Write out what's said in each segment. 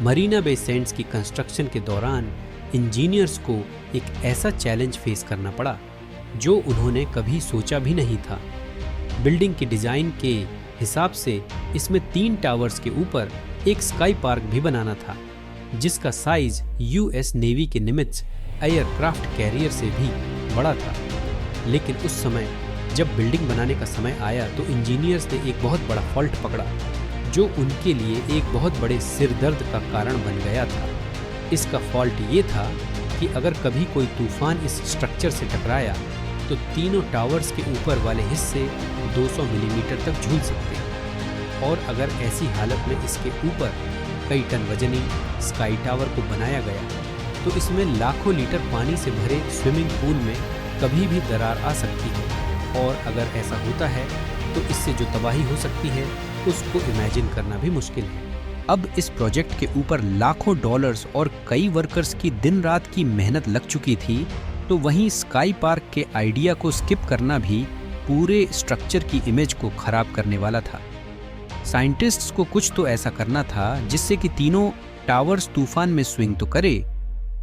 Marina Bay Sands की construction के दौरान इंजीनियर्स को एक ऐसा चैलेंज फेस करना पड़ा जो उन्होंने कभी सोचा भी नहीं था। बिल्डिंग की डिजाइन के हिसाब से इसमें 3 टावर्स के ऊपर एक स्काई पार्क भी बनाना था, जिसका साइज यूएस नेवी के निमित्त एयरक्राफ्ट कैरियर से भी बड़ा था। लेकिन उस समय जब बिल्डिंग बनाने का समय आया तो इंजीनियर्स ने एक बहुत बड़ा फॉल्ट पकड़ा जो उनके लिए एक बहुत बड़े सिरदर्द का कारण बन गया था। इसका फॉल्ट ये था कि अगर कभी कोई तूफान इस स्ट्रक्चर से टकराया तो तीनों टावर्स के ऊपर वाले हिस्से 200 मिलीमीटर तक झूल सकते हैं, और अगर ऐसी हालत में इसके ऊपर कई टन वजनी स्काई टावर को बनाया गया तो इसमें लाखों लीटर पानी से भरे स्विमिंग पूल में कभी भी दरार आ सकती है, और अगर ऐसा होता है तो इससे जो तबाही हो सकती है उसको इमेजिन करना भी मुश्किल है। अब इस प्रोजेक्ट के ऊपर लाखों डॉलर्स और कई वर्कर्स की दिन रात की मेहनत लग चुकी थी, तो वहीं स्काई पार्क के आइडिया को स्किप करना भी पूरे स्ट्रक्चर की इमेज को खराब करने वाला था। साइंटिस्ट्स को कुछ तो ऐसा करना था जिससे कि तीनों टावर्स तूफान में स्विंग तो करे,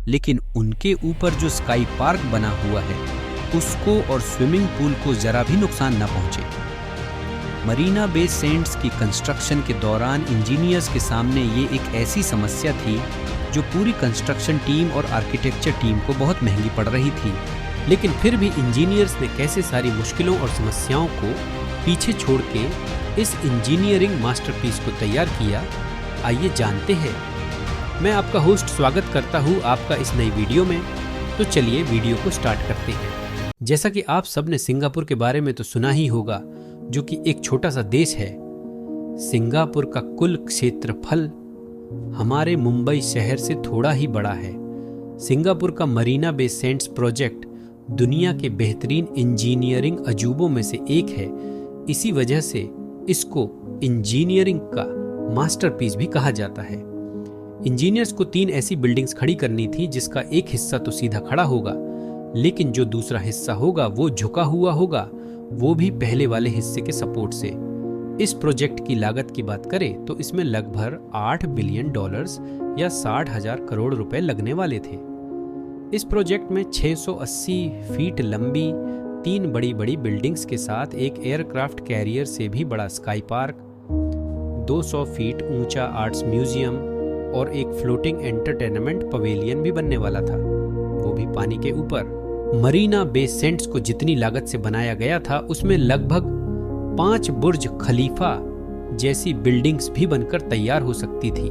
लेकिन उनके ऊपर जो स्काई पार्क बना हुआ है उसको और स्विमिंग पूल को जरा भी नुकसान न पहुंचे। मरीना बे सैंड्स की कंस्ट्रक्शन के दौरान इंजीनियर्स के सामने ये एक ऐसी समस्या थी जो पूरी कंस्ट्रक्शन टीम और आर्किटेक्चर टीम को बहुत महंगी पड़ रही थी। लेकिन फिर भी इंजीनियर्स ने कैसे सारी मुश्किलों और समस्याओं को पीछे छोड़ के इस इंजीनियरिंग मास्टरपीस को तैयार किया, आइए जानते हैं। मैं आपका होस्ट स्वागत करता हूँ आपका इस नई वीडियो में। तो चलिए वीडियो को स्टार्ट करते हैं। जैसा कि आप सब ने सिंगापुर के बारे में तो सुना ही होगा, जो कि एक छोटा सा देश है। सिंगापुर का कुल क्षेत्रफल हमारे मुंबई शहर से थोड़ा ही बड़ा है। सिंगापुर का मरीना बे सैंड्स प्रोजेक्ट दुनिया के बेहतरीन इंजीनियरिंग अजूबों में से एक है। इसी वजह से इसको इंजीनियरिंग का मास्टरपीस भी कहा जाता है। इंजीनियर्स को 3 ऐसी बिल्डिंग्स खड़ी करनी थी जिसका एक हिस्सा तो सीधा खड़ा होगा, लेकिन जो दूसरा हिस्सा होगा वो झुका हुआ होगा, वो भी पहले वाले हिस्से के सपोर्ट से। इस प्रोजेक्ट की लागत की बात करें तो इसमें लगभग 8 बिलियन डॉलर्स या 60,000 करोड़ रुपए लगने वाले थे। इस प्रोजेक्ट में 680 फीट लंबी 3 बड़ी बड़ी बिल्डिंग्स के साथ एक एयरक्राफ्ट कैरियर से भी बड़ा स्काई पार्क, 200 फीट ऊंचा आर्ट्स म्यूजियम और एक फ्लोटिंग एंटरटेनमेंट पवेलियन भी बनने वाला था, वो भी पानी के ऊपर। मरीना बे सैंड्स को जितनी लागत से बनाया गया था उसमें लगभग 5 बुर्ज खलीफा जैसी बिल्डिंग्स भी बनकर तैयार हो सकती थी।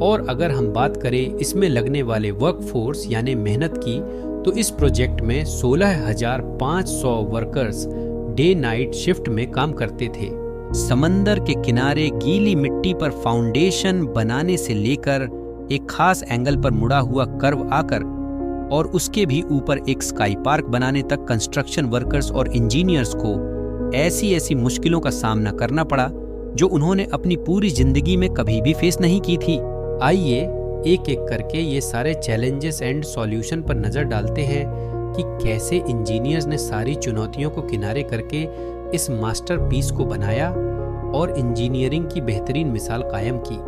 और अगर हम बात करें इसमें लगने वाले वर्कफोर्स यानी मेहनत की, तो इस प्रोजेक्ट में 16,500 वर्कर्स डे नाइट शिफ्ट में काम करते थे। समंदर के किनारे गीली मिट्टी पर फाउंडेशन बनाने से लेकर एक खास एंगल पर मुड़ा हुआ कर्व आकर और उसके भी ऊपर एक स्काई पार्क बनाने तक कंस्ट्रक्शन वर्कर्स और इंजीनियर्स को ऐसी ऐसी मुश्किलों का सामना करना पड़ा जो उन्होंने अपनी पूरी जिंदगी में कभी भी फेस नहीं की थी। आइए एक एक करके ये सारे चैलेंजेस एंड सॉल्यूशन पर नजर डालते हैं कि कैसे इंजीनियर्स ने सारी चुनौतियों को किनारे करके इस मास्टरपीस को बनाया और इंजीनियरिंग की बेहतरीन मिसाल कायम की।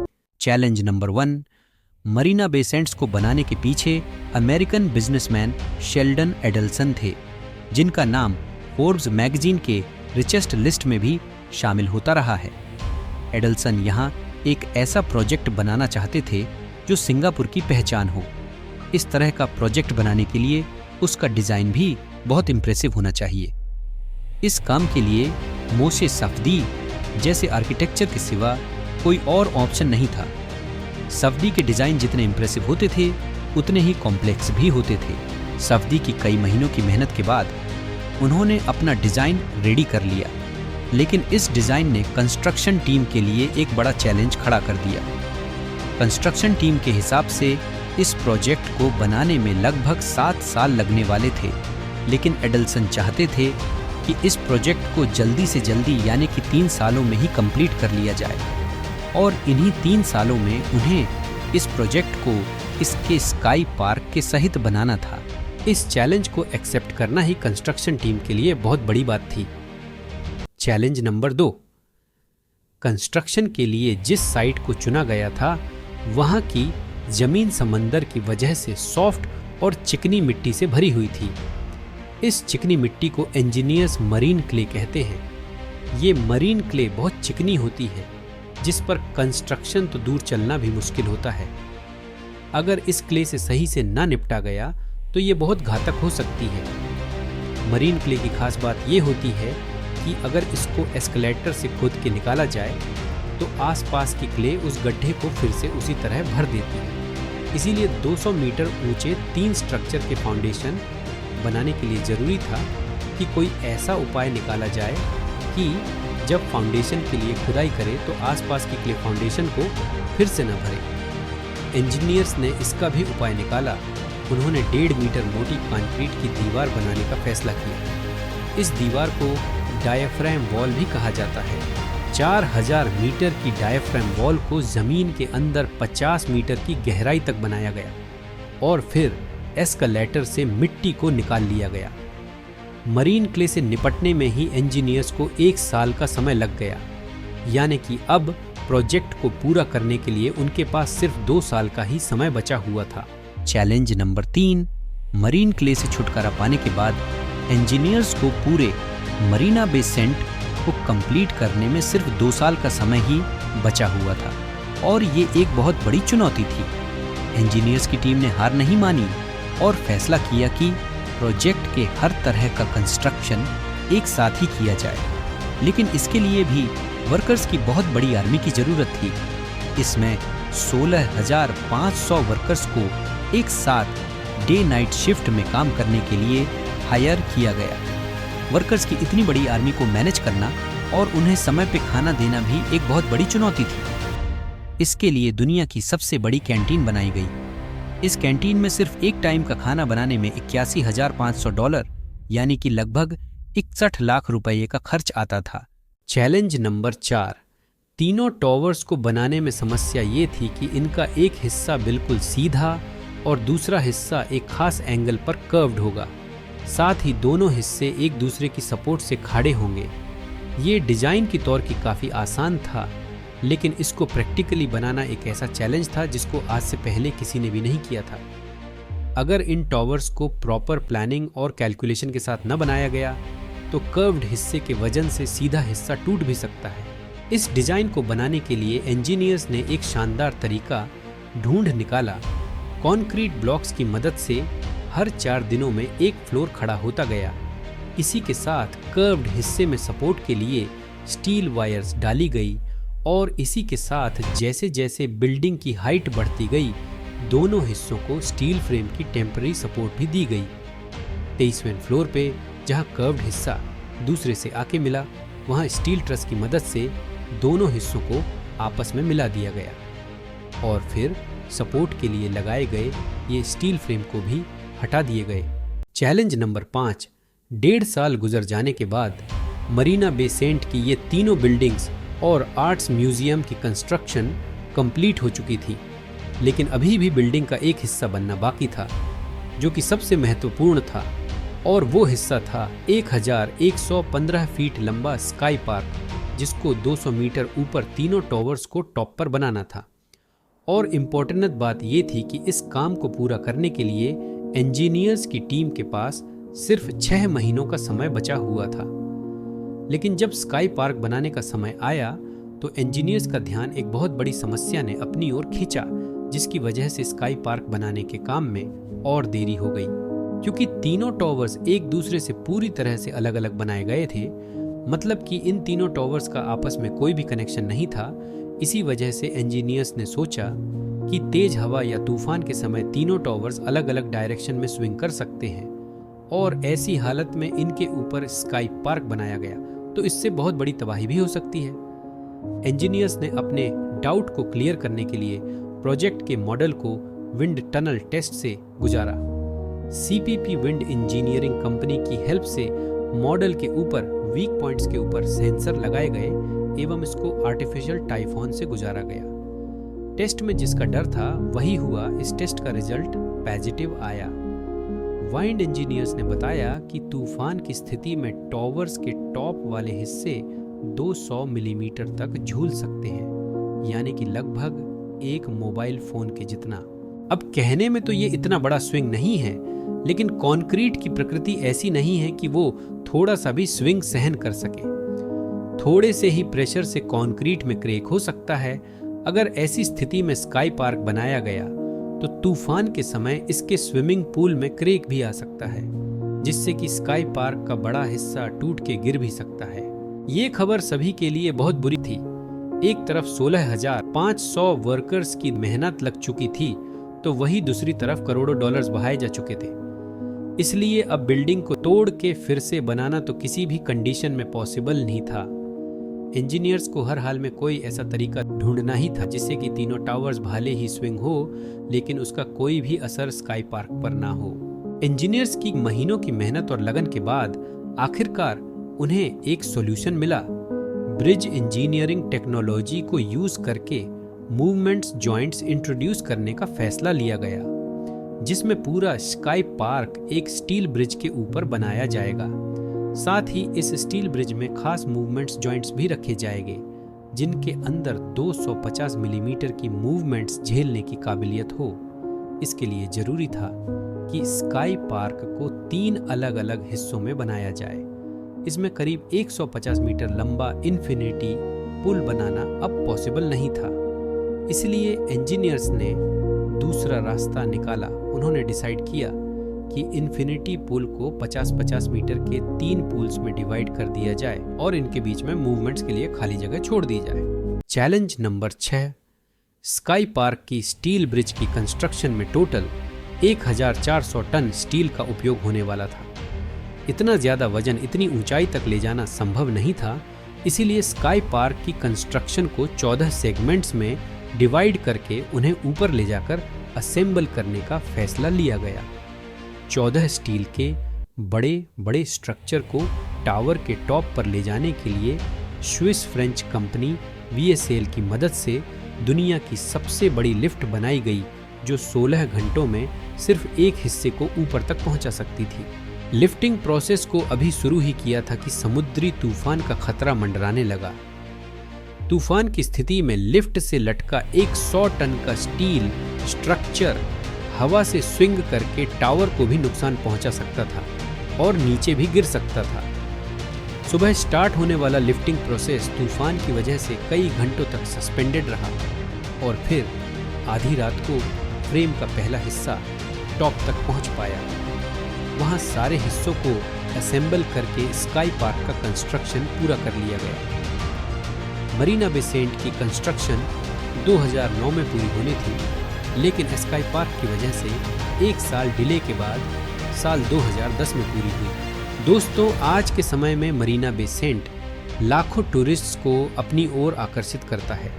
Challenge number 1, Marina Bay Sands को बनाने के पीछे अमेरिकन बिजनेसमैन शेल्डन एडल्सन थे, जिनका नाम फोर्ब्स मैगजीन के रिचेस्ट लिस्ट में भी शामिल होता रहा है। एडल्सन यहाँ एक ऐसा प्रोजेक्ट बनाना चाहते थे जो सिंगापुर की पहचान हो। इस तरह का प्रोजेक्ट बनाने के लिए उसका डिजाइन भी बहुत इंप्रेसिव होना चाहिए। इस काम के लिए मोशे सफदी जैसे आर्किटेक्चर के सिवा कोई और ऑप्शन नहीं था। सफदी के डिजाइन जितने इंप्रेसिव होते थे उतने ही कॉम्प्लेक्स भी होते थे। सफदी की कई महीनों की मेहनत के बाद उन्होंने अपना डिजाइन रेडी कर लिया, लेकिन इस डिजाइन ने कंस्ट्रक्शन टीम के लिए एक बड़ा चैलेंज खड़ा कर दिया। कंस्ट्रक्शन टीम के हिसाब से इस प्रोजेक्ट को बनाने में लगभग 7 साल लगने वाले थे, लेकिन एडल्सन चाहते थे कि इस प्रोजेक्ट को जल्दी से जल्दी यानी कि 3 सालों में ही कंप्लीट कर लिया जाए, और इन्हीं 3 सालों में उन्हें इस प्रोजेक्ट को इसके स्काई पार्क के सहित बनाना था। इस चैलेंज को एक्सेप्ट करना ही कंस्ट्रक्शन टीम के लिए बहुत बड़ी बात थी। चैलेंज नंबर 2, कंस्ट्रक्शन के लिए जिस साइट को चुना गया था वहाँ की जमीन समंदर की वजह से सॉफ्ट और चिकनी मिट्टी से भरी हुई थी। इस चिकनी मिट्टी को इंजीनियर्स मरीन क्ले कहते हैं। ये मरीन क्ले बहुत चिकनी होती है, जिस पर कंस्ट्रक्शन तो दूर चलना भी मुश्किल होता है। अगर इस क्ले से सही से ना निपटा गया तो ये बहुत घातक हो सकती है। मरीन क्ले की खास बात ये होती है कि अगर इसको एस्केलेटर से खोद के निकाला जाए तो आसपास की क्ले उस गड्ढे को फिर से उसी तरह भर देती है। इसीलिए 200 मीटर ऊंचे 3 स्ट्रक्चर के फाउंडेशन बनाने के लिए ज़रूरी था कि कोई ऐसा उपाय निकाला जाए कि जब फाउंडेशन के लिए खुदाई करे तो आसपास की क्ले फाउंडेशन को फिर से न भरे। इंजीनियर्स ने इसका भी उपाय निकाला। उन्होंने 1.5 मीटर मोटी कंक्रीट की दीवार बनाने का फैसला किया। इस दीवार को डायाफ्राम वॉल भी कहा जाता है। 4000 मीटर की डायाफ्राम वॉल को ज़मीन के अंदर 50 मीटर की गहराई तक बनाया गया और फिर एस्केलेटर से मिट्टी को निकाल लिया गया। मरीन क्ले से निपटने में ही इंजीनियर्स को 1 साल का समय लग गया, यानी कि अब प्रोजेक्ट को पूरा करने के लिए उनके पास सिर्फ 2 साल का ही समय बचा हुआ था। चैलेंज नंबर 3, मरीन क्ले से छुटकारा पाने के बाद इंजीनियर्स को पूरे मरीना बे सेंट को कंप्लीट करने में सिर्फ 2 साल का समय ही बचा हुआ था और ये एक बहुत बड़ी चुनौती थी। इंजीनियर्स की टीम ने हार नहीं मानी और फैसला किया कि प्रोजेक्ट के हर तरह का कंस्ट्रक्शन एक साथ ही किया जाए, लेकिन इसके लिए भी वर्कर्स की बहुत बड़ी आर्मी की ज़रूरत थी। इसमें 16,500 वर्कर्स को एक साथ डे नाइट शिफ्ट में काम करने के लिए हायर किया गया। वर्कर्स की इतनी बड़ी आर्मी को मैनेज करना और उन्हें समय पे खाना देना भी एक बहुत बड़ी चुनौती थी। इसके लिए दुनिया की सबसे बड़ी कैंटीन बनाई गई। इस कैंटीन में सिर्फ एक टाइम का खाना बनाने में $81,500 यानी कि लगभग 61 लाख रुपये का खर्च आता था। चैलेंज नंबर 4, तीनों टॉवर्स को बनाने में समस्या ये थी कि इनका एक हिस्सा बिल्कुल सीधा और दूसरा हिस्सा एक खास एंगल पर कर्व्ड होगा। साथ ही दोनों हिस्से एक दूसरे की सपोर्ट से खड़े होंगे। ये डिजाइन की तौर की काफ़ी आसान था, लेकिन इसको प्रैक्टिकली बनाना एक ऐसा चैलेंज था जिसको आज से पहले किसी ने भी नहीं किया था। अगर इन टॉवर्स को प्रॉपर प्लानिंग और कैलकुलेशन के साथ न बनाया गया तो कर्व्ड हिस्से के वजन से सीधा हिस्सा टूट भी सकता है। इस डिज़ाइन को बनाने के लिए इंजीनियर्स ने एक शानदार तरीका ढूंढ निकाला। कंक्रीट ब्लॉक्स की मदद से हर 4 दिनों में एक फ्लोर खड़ा होता गया। इसी के साथ कर्व्ड हिस्से में सपोर्ट के लिए स्टील वायर्स डाली गई और इसी के साथ जैसे जैसे बिल्डिंग की हाइट बढ़ती गई, दोनों हिस्सों को स्टील फ्रेम की टेम्पररी सपोर्ट भी दी गई। 23वें फ्लोर पे जहां कर्व्ड हिस्सा दूसरे से आके मिला, वहां स्टील ट्रस की मदद से दोनों हिस्सों को आपस में मिला दिया गया और फिर सपोर्ट के लिए लगाए गए ये स्टील फ्रेम को भी हटा दिए गए। चैलेंज नंबर 5, 1.5 साल गुजर जाने के बाद मरीना बे सेंट की ये तीनों बिल्डिंग्स और आर्ट्स म्यूजियम की कंस्ट्रक्शन कंप्लीट हो चुकी थी, लेकिन अभी भी बिल्डिंग का एक हिस्सा बनना बाकी था जो कि सबसे महत्वपूर्ण था, और वो हिस्सा था 1115 फीट लंबा स्काई पार्क, जिसको 200 मीटर ऊपर तीनों टॉवर्स को टॉप पर बनाना था। और इम्पोर्टेंट बात ये थी कि इस काम को पूरा करने के लिए इंजीनियर्स की टीम के पास सिर्फ 6 महीनों का समय बचा हुआ था। लेकिन जब स्काई पार्क बनाने का समय आया तो इंजीनियर्स का ध्यान एक बहुत बड़ी समस्या ने अपनी ओर खींचा, जिसकी वजह से स्काई पार्क बनाने के काम में और देरी हो गई। क्योंकि तीनों टॉवर्स एक दूसरे से पूरी तरह से अलग अलग बनाए गए थे, मतलब कि इन तीनों टॉवर्स का आपस में कोई भी कनेक्शन नहीं था। इसी वजह से इंजीनियर्स ने सोचा कि तेज हवा या तूफान के समय तीनों टॉवर्स अलग अलग डायरेक्शन में स्विंग कर सकते हैं, और ऐसी हालत में इनके ऊपर स्काई पार्क बनाया गया तो इससे बहुत बड़ी तबाही भी हो सकती है। इंजीनियर्स ने अपने डाउट को क्लियर करने के लिए प्रोजेक्ट के मॉडल को विंड टनल टेस्ट से गुजारा। सीपीपी विंड इंजीनियरिंग कंपनी की हेल्प से मॉडल के ऊपर वीक पॉइंट्स के ऊपर सेंसर लगाए गए एवं इसको आर्टिफिशियल टाइफॉन से गुजारा गया। टेस्ट में जिसका डर था वही हुआ। इस टेस्ट का रिजल्ट पॉजिटिव आया। वाइंड इंजीनियर्स ने बताया कि तूफान की स्थिति में टॉवर्स के टॉप वाले हिस्से 200 मिलीमीटर तक झूल सकते हैं, यानी कि लगभग एक मोबाइल फोन के जितना। अब कहने में तो ये इतना बड़ा स्विंग नहीं है, लेकिन कंक्रीट की प्रकृति ऐसी नहीं है कि वो थोड़ा सा भी स्विंग सहन कर सके। थोड़े से ही प्रेशर से कंक्रीट में क्रैक हो सकता है। अगर ऐसी स्थिति में स्काई पार्क बनाया गया तो तूफान के समय इसके स्विमिंग पूल में क्रैक भी आ सकता है, जिससे कि स्काई पार्क का बड़ा हिस्सा टूट के गिर भी सकता है। ये खबर सभी के लिए बहुत बुरी थी। एक तरफ 16,500 वर्कर्स की मेहनत लग चुकी थी, तो वही दूसरी तरफ करोड़ों डॉलर्स बहाए जा चुके थे। इसलिए अब बिल्डिंग को तोड़ के फिर से बनाना तो किसी भी कंडीशन में पॉसिबल नहीं था। इंजीनियर्स को हर हाल में कोई ऐसा तरीका ढूंढना ही था जिससे कि तीनों टावर्स भले ही स्विंग हो, लेकिन उसका कोई भी असर स्काई पार्क पर ना हो। इंजीनियर्स की महीनों की मेहनत और लगन के बाद आखिरकार उन्हें एक सॉल्यूशन मिला। ब्रिज इंजीनियरिंग टेक्नोलॉजी को यूज करके मूवमेंट्स जॉइंट्स इंट्रोड्यूस करने का फैसला लिया गया, जिसमें पूरा स्काई पार्क एक स्टील ब्रिज के ऊपर बनाया जाएगा। साथ ही इस स्टील ब्रिज में खास मूवमेंट्स जॉइंट्स भी रखे जाएंगे, जिनके अंदर 250 मिलीमीटर की मूवमेंट्स झेलने की काबिलियत हो। इसके लिए जरूरी था कि स्काई पार्क को 3 अलग अलग हिस्सों में बनाया जाए। इसमें करीब 150 मीटर लंबा इन्फिनिटी पुल बनाना अब पॉसिबल नहीं था, इसलिए इंजीनियर्स ने दूसरा रास्ता निकाला। उन्होंने डिसाइड किया कि इन्फिनिटी पुल को 50-50 मीटर के 3 पूल्स में डिवाइड कर दिया जाए और इनके बीच में मूवमेंट्स के लिए खाली जगह छोड़ दी जाए। चैलेंज नंबर 6, स्काई पार्क की स्टील ब्रिज की कंस्ट्रक्शन में टोटल 1400 टन स्टील का उपयोग होने वाला था। इतना ज्यादा वजन इतनी ऊंचाई तक ले जाना संभव नहीं था, इसीलिए स्काई पार्क की कंस्ट्रक्शन को 14 सेगमेंट्स में डिवाइड करके उन्हें ऊपर ले जाकर असेंबल करने का फैसला लिया गया। 14 स्टील के बड़े बड़े स्ट्रक्चर को टावर के टॉप पर ले जाने के लिए स्विस फ्रेंच कंपनी VSL की मदद से दुनिया की सबसे बड़ी लिफ्ट बनाई गई, जो 16 घंटों में सिर्फ एक हिस्से को ऊपर तक पहुंचा सकती थी। लिफ्टिंग प्रोसेस को अभी शुरू ही किया था कि समुद्री तूफान का खतरा मंडराने लगा। तूफान की स्थिति में लिफ्ट से लटका 100 टन का स्टील स्ट्रक्चर हवा से स्विंग करके टावर को भी नुकसान पहुंचा सकता था और नीचे भी गिर सकता था। सुबह स्टार्ट होने वाला लिफ्टिंग प्रोसेस तूफान की वजह से कई घंटों तक सस्पेंडेड रहा और फिर आधी रात को फ्रेम का पहला हिस्सा टॉप तक पहुंच पाया। वहां सारे हिस्सों को असेंबल करके स्काई पार्क का कंस्ट्रक्शन पूरा कर लिया गया। मरीना बे सेंट की कंस्ट्रक्शन 2009 में पूरी होनी थी, लेकिन स्काई पार्क की वजह से 1 साल डिले के बाद साल 2010 में पूरी हुई। दोस्तों, आज के समय में मरीना बे सेंट लाखों टूरिस्ट्स को अपनी ओर आकर्षित करता है,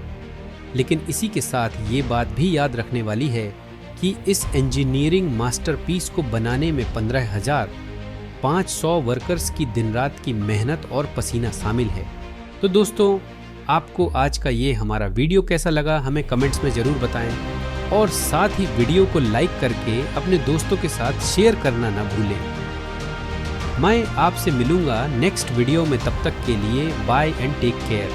लेकिन इसी के साथ ये बात भी याद रखने वाली है कि इस इंजीनियरिंग मास्टरपीस को बनाने में 15,500 वर्कर्स की दिन रात की मेहनत और पसीना शामिल है। तो दोस्तों, आपको आज का ये हमारा वीडियो कैसा लगा हमें कमेंट्स में ज़रूर बताएं और साथ ही वीडियो को लाइक करके अपने दोस्तों के साथ शेयर करना ना भूलें। मैं आपसे मिलूंगा नेक्स्ट वीडियो में, तब तक के लिए बाय एंड टेक केयर।